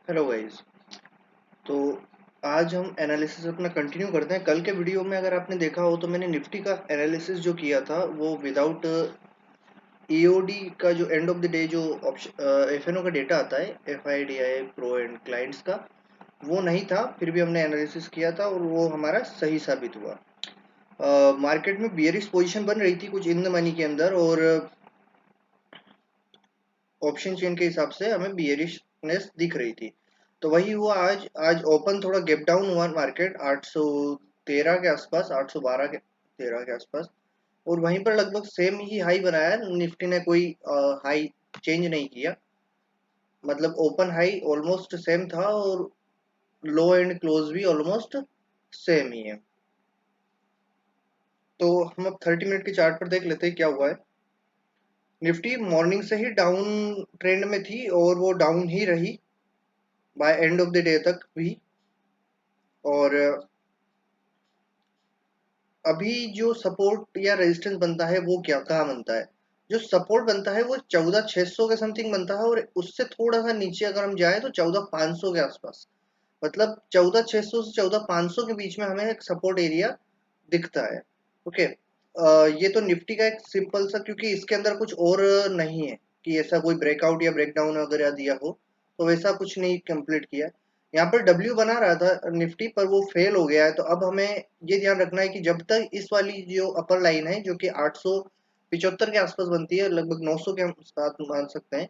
Hello guys. तो आज हम एनालिसिस अपना कंटिन्यू करते हैं। कल के वीडियो में अगर आपने देखा हो तो मैंने निफ्टी का एनालिसिस जो किया था वो विदाउट ईओडी का, जो एंड ऑफ द डे जो ऑप्शन एफएनओ का डेटा आता है, एफआईडीआई प्रो एंड क्लाइंट्स का, वो नहीं था। फिर भी हमने एनालिसिस किया था और वो हमारा सही साबित हुआ। मार्केट में बियरिश पोजीशन बन रही थी कुछ इन द मनी के अंदर, और ऑप्शन चेन के हिसाब से हमें बियरिशनेस दिख रही थी। तो वही हुआ आज। आज ओपन थोड़ा गैप डाउन हुआ मार्केट 813 के आसपास, 812 के 13 के आसपास, और वहीं पर लगभग सेम ही हाई बनाया है। निफ्टी ने कोई हाई चेंज नहीं किया, मतलब ओपन हाई ऑलमोस्ट सेम था और लो एंड क्लोज भी ऑलमोस्ट सेम ही है। तो हम अब 30 मिनट के चार्ट पर देख लेते हैं क्या हुआ है। निफ्टी मॉर्निंग से ही डाउन ट्रेंड में थी और वो डाउन ही रही by end of the day तक भी। और अभी जो सपोर्ट या रेजिस्टेंस बनता है वो क्या कहाँ बनता है? जो सपोर्ट बनता है वो 14,600 के समथिंग बनता है, और उससे थोड़ा सा नीचे अगर हम जाए तो 14,500 के आसपास। मतलब 14,600 से 14,500 के बीच में हमें एक सपोर्ट एरिया दिखता है। ओके। ये तो निफ्टी का एक सिंपल सा, क्योंकि इसके अंदर कुछ और नहीं है कि ऐसा कोई ब्रेकआउट या ब्रेकडाउन वगैरह दिया हो, तो वैसा कुछ नहीं कंप्लीट किया। यहाँ पर डब्ल्यू बना रहा था निफ्टी पर, वो फेल हो गया है। तो अब हमें ये ध्यान रखना है कि जब तक इस वाली जो अपर लाइन है जो कि 875 के आसपास बनती है, लगभग 900 के हम साथ मान सकते हैं,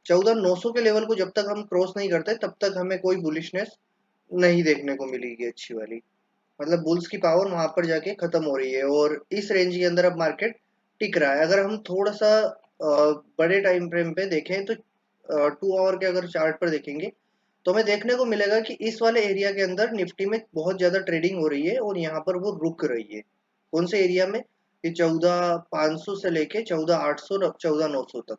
14,900 के लेवल को जब तक हम क्रॉस नहीं करते तब तक हमें कोई बुलिशनेस नहीं देखने को मिलेगी अच्छी वाली। मतलब बुल्स की पावर वहां पर जाके खत्म हो रही है और इस रेंज के अंदर अब मार्केट टिक रहा है। अगर हम थोड़ा सा बड़े टाइम फ्रेम पे देखें तो 2 आवर के अगर चार्ट पर देखेंगे तो हमें देखने को मिलेगा कि इस वाले एरिया के अंदर निफ्टी में बहुत ज्यादा ट्रेडिंग हो रही है और यहाँ पर वो रुक रही है। कौन से एरिया में? ये 14,500 से लेके 14,800 14,900 तक।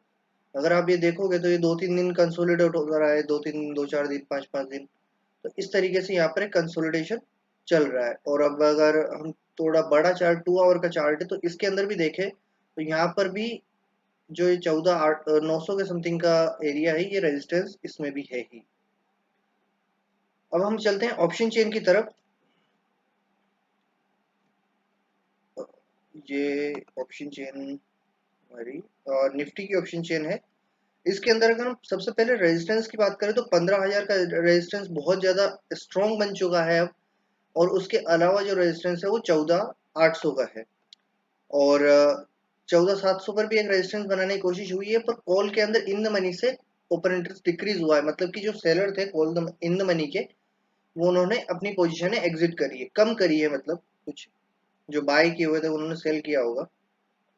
अगर आप ये देखोगे तो ये 2-3 दिन कंसोलिडेट हो रहा है, 2-3 2-4 दिन 5-5 दिन। तो इस तरीके से यहाँ पर एक कंसोलिडेशन चल रहा है। और अब अगर हम थोड़ा बड़ा चार्ट 2 आवर का चार्ट है तो इसके अंदर भी देखें तो यहाँ पर भी जो ये 14,900 के समथिंग का एरिया है, ये रेजिस्टेंस इसमें भी है ही। अब हम चलते हैं ऑप्शन चेन की तरफ। ये ऑप्शन चेन हमारी निफ्टी की ऑप्शन चेन है। इसके अंदर अगर हम सबसे पहले रेजिस्टेंस की बात करें तो 15,000 का रेजिस्टेंस बहुत ज्यादा स्ट्रॉन्ग बन चुका है अब। और उसके अलावा जो रेजिस्टेंस है वो 14,800 का है। और 14,700 पर भी एक रेजिस्टेंस बनाने की कोशिश हुई है, पर कॉल के अंदर इन द मनी से ओपन इंटरेस्ट डिक्रीज हुआ है। मतलब कि जो सेलर थे कॉल इन द मनी के, वो उन्होंने अपनी पोजीशन एग्जिट करी है, कम करी है। मतलब कुछ जो बाय किए हुए थे उन्होंने सेल किया होगा,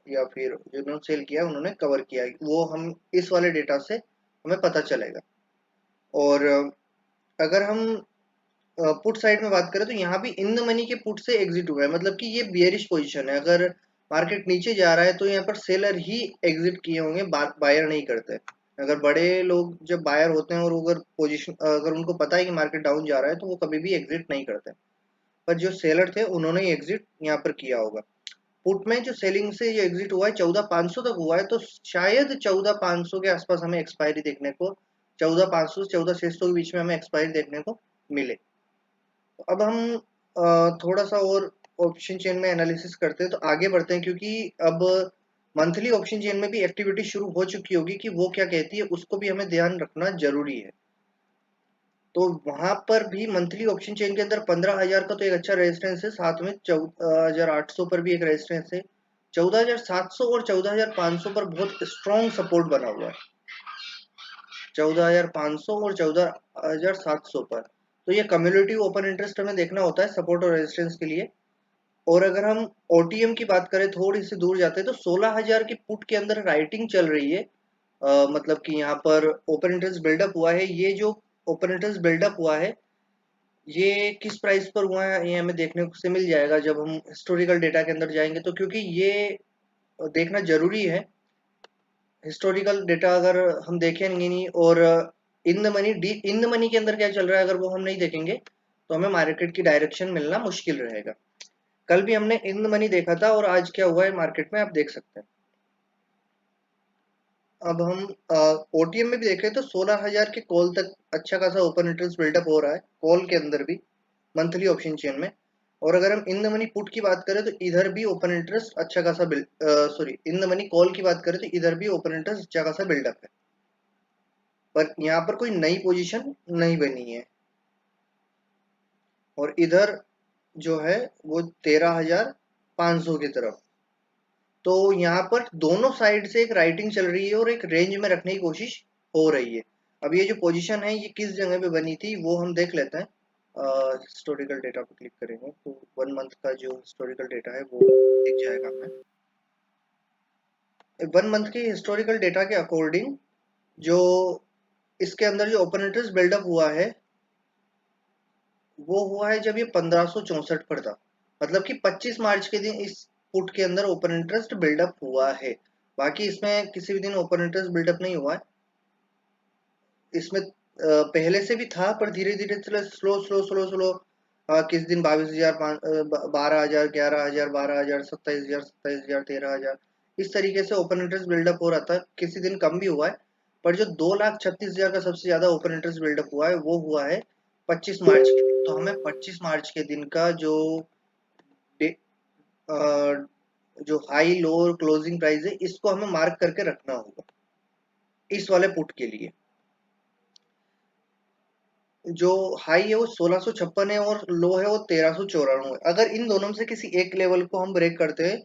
या फिर जिन्होंने सेल किया उन्होंने कवर किया है। वो हम इस वाले डेटा से हमें पता चलेगा। और अगर हम पुट साइड में बात करें तो यहाँ भी इन द मनी के पुट से एग्जिट हुआ है। मतलब कि ये बियरिश पोजीशन है। अगर मार्केट नीचे जा रहा है तो यहाँ पर सेलर ही एग्जिट किए होंगे, बायर नहीं करते। अगर बड़े लोग जब बायर होते हैं और अगर पोजीशन, अगर उनको पता है कि मार्केट डाउन जा रहा है तो वो कभी भी एग्जिट नहीं करते। पर जो सेलर थे उन्होंने एग्जिट यहाँ पर किया होगा। पुट में जो सेलिंग से जो एग्जिट हुआ है 14,500 तक हुआ है, तो शायद 14,500 के आसपास हमें एक्सपायरी देखने को, 14,500 से 14,600 के बीच में हमें एक्सपायरी देखने को मिले। तो अब हम थोड़ा सा और ऑप्शन चेन में एनालिसिस करते हैं, तो आगे बढ़ते हैं, क्योंकि अब मंथली ऑप्शन चेन में भी एक्टिविटी शुरू हो चुकी होगी कि वो क्या कहती है, उसको भी हमें ध्यान रखना जरूरी है। तो वहां पर भी मंथली ऑप्शन चेन के अंदर 15,000 का तो एक अच्छा रेजिस्टेंस है, साथ में 14,800 पर भी एक रेजिस्टेंस है। 14,700 और 14,500 पर बहुत स्ट्रॉन्ग सपोर्ट बना हुआ है। 14,500 और 14,700 पर। तो ये कम्युलेटिव ओपन इंटरेस्ट हमें देखना होता है सपोर्ट और रेजिस्टेंस के लिए। और अगर हम ओटीएम की बात करें, थोड़ी सी दूर जाते हैं तो 16,000 की पुट के अंदर राइटिंग चल रही है। मतलब कि यहाँ पर ओपन इंटरेस्ट बिल्डअप हुआ है। ये जो ओपन इंटरेस्ट बिल्डअप हुआ है, ये किस प्राइस पर हुआ है ये हमें देखने से मिल जाएगा जब हम हिस्टोरिकल डेटा के अंदर जाएंगे। तो क्योंकि ये देखना जरूरी है, हिस्टोरिकल डेटा अगर हम देखेंगे नहीं, और in the money D in the money के अंदर क्या चल रहा है अगर वो हम नहीं देखेंगे तो हमें मार्केट की डायरेक्शन मिलना मुश्किल रहेगा। कल भी हमने इन द मनी देखा था और आज क्या हुआ है मार्केट में आप देख सकते हैं। अब हम ओटीएम में भी देखें तो 16,000 के कॉल तक अच्छा खासा ओपन इंटरेस्ट बिल्डअप हो रहा है कॉल के अंदर भी, मंथली ऑप्शन चेन में। और अगर हम इन द मनी पुट की बात करें तो इधर भी ओपन इंटरेस्ट अच्छा खासा sorry, in the money call की बात करें तो इधर भी ओपन इंटरेस्ट अच्छा खासा बिल्डअप है, पर यहाँ पर कोई नई पोजीशन नहीं बनी है। और इधर जो है वो 13,500 की तरफ। तो यहाँ पर दोनों साइड से एक राइटिंग चल रही है और एक रेंज में रखने की कोशिश हो रही है। अब ये जो पोजीशन है ये किस जगह पे बनी थी वो हम देख लेते हैं। हिस्टोरिकल डेटा पे क्लिक करेंगे तो 1 मंथ का जो हिस्टोरिकल डेटा है वो दिख जाएगा हमें। 1 मंथ के हिस्टोरिकल डेटा के अकॉर्डिंग जो इसके अंदर जो ओपन इंटरेस्ट बिल्डअप हुआ है वो हुआ है जब ये 1564 पर था। मतलब कि 25 मार्च के दिन इस पुट के अंदर ओपन इंटरेस्ट बिल्डअप हुआ है। बाकी इसमें किसी भी दिन ओपन इंटरेस्ट बिल्डअप नहीं हुआ है। इसमें पहले से भी था पर धीरे धीरे चलो स्लो स्लो स्लो स्लो, किस दिन 22,000, 12,000, 11,000, 12,000, 27,000, 27,000, 13,000, इस तरीके से ओपन इंटरेस्ट बिल्डअप हो रहा था। किसी दिन कम भी हुआ है, पर जो 2,36,000 का सबसे ज्यादा ओपन इंटरेस्ट बिल्डअप हुआ है वो हुआ है 25 मार्च के दिन। तो हमें 25 मार्च के दिन का जो डे- अ, जो हाई लो और क्लोजिंग प्राइस है इसको हमें मार्क करके रखना होगा इस वाले पुट के लिए। जो हाई है वो 1656 है और लो है वो 1394 है। अगर इन दोनों में से किसी एक लेवल को हम ब्रेक करते हैं,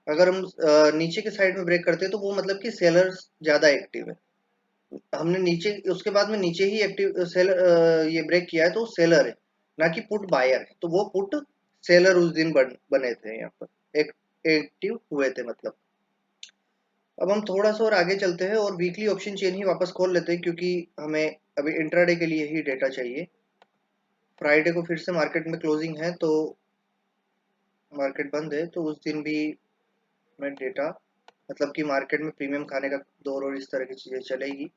अगर हम नीचे के साइड में ब्रेक करते हैं तो वो मतलब कि सेलर्स ज्यादा एक्टिव है। हमने नीचे उसके बाद में नीचे ही एक्टिव सेलर ये ब्रेक किया है तो सेलर है, ना कि पुट बायर है। तो वो पुट सेलर उस दिन बने थे यहाँ पर, एक एक्टिव हुए थे मतलब। अब हम थोड़ा सा और आगे चलते हैं और वीकली ऑप्शन चेन ही वापस खोल लेते हैं क्योंकि हमें अभी इंट्राडे के लिए ही डेटा चाहिए। फ्राइडे को फिर से मार्केट में क्लोजिंग है तो मार्केट बंद है तो उस दिन भी मैं डेटा, मतलब कि मार्केट में प्रीमियम खाने का दौर और इस तरह की चीजें चलेगी।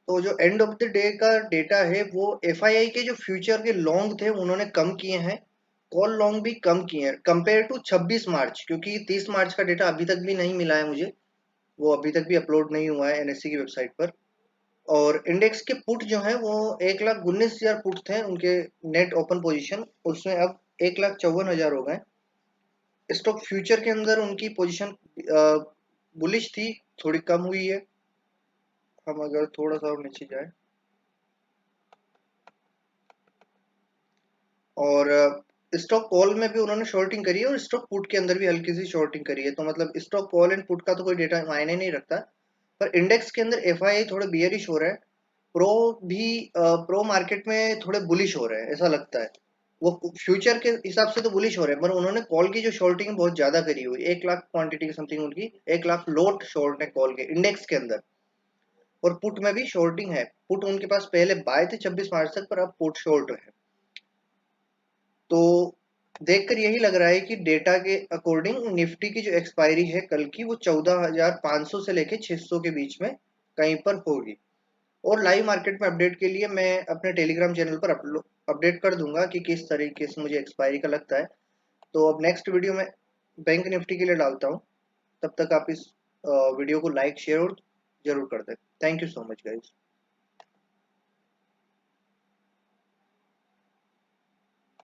तो जो एंड ऑफ द डे का डेटा है वो एफआईआई के जो फ्यूचर के लॉन्ग थे उन्होंने कम किए हैं, कॉल लॉन्ग भी कम किए हैं कंपेयर टू 26 मार्च, क्योंकि 30 मार्च का डेटा अभी तक भी नहीं मिला है मुझे, वो अभी तक भी अपलोड नहीं हुआ है एनएससी की वेबसाइट पर। और इंडेक्स के पुट जो है वो 1,19,000 पुट थे उनके नेट ओपन पोजीशन, उसमें अब 1,54,000 हो गए। स्टॉक फ्यूचर के अंदर उनकी पोजीशन बुलिश थी, थोड़ी कम हुई है। हम अगर थोड़ा सा और नीचे जाए और स्टॉक कॉल में भी उन्होंने शॉर्टिंग करी है और स्टॉक पुट के अंदर भी हल्की सी शॉर्टिंग करी है, तो मतलब स्टॉक कॉल एंड पुट का तो कोई डेटा मायने नहीं रखता। पर इंडेक्स के अंदर एफआईआई थोड़े बियरिश हो रहा है, प्रो भी प्रो मार्केट में थोड़े बुलिश हो रहे हैं ऐसा लगता है। वो फ्यूचर के हिसाब से तो बुलिश हो रहे हैं पर उन्होंने कॉल की जो शॉर्टिंग बहुत ज्यादा करी हुई, 1 लाख क्वांटिटी की समथिंग उनकी, 1 लाख लोट शॉर्ट है कॉल के इंडेक्स के अंदर। और पुट में भी शॉर्टिंग है, पुट उनके पास पहले बाय थे 26 मार्च तक पर अब पुट शॉर्ट है। तो देखकर यही लग रहा है कि डेटा के अकॉर्डिंग निफ्टी की जो एक्सपायरी है कल की वो 14,500 से लेके 600 के बीच में कहीं पर होगी। और लाइव मार्केट में अपडेट के लिए मैं अपने टेलीग्राम चैनल पर अपडेट कर दूंगा कि किस तरीके से मुझे एक्सपायरी का लगता है। तो अब नेक्स्ट वीडियो में बैंक निफ्टी के लिए डालता हूँ। तब तक आप इस वीडियो को लाइक शेयर और जरूर कर दें। Thank you so much guys.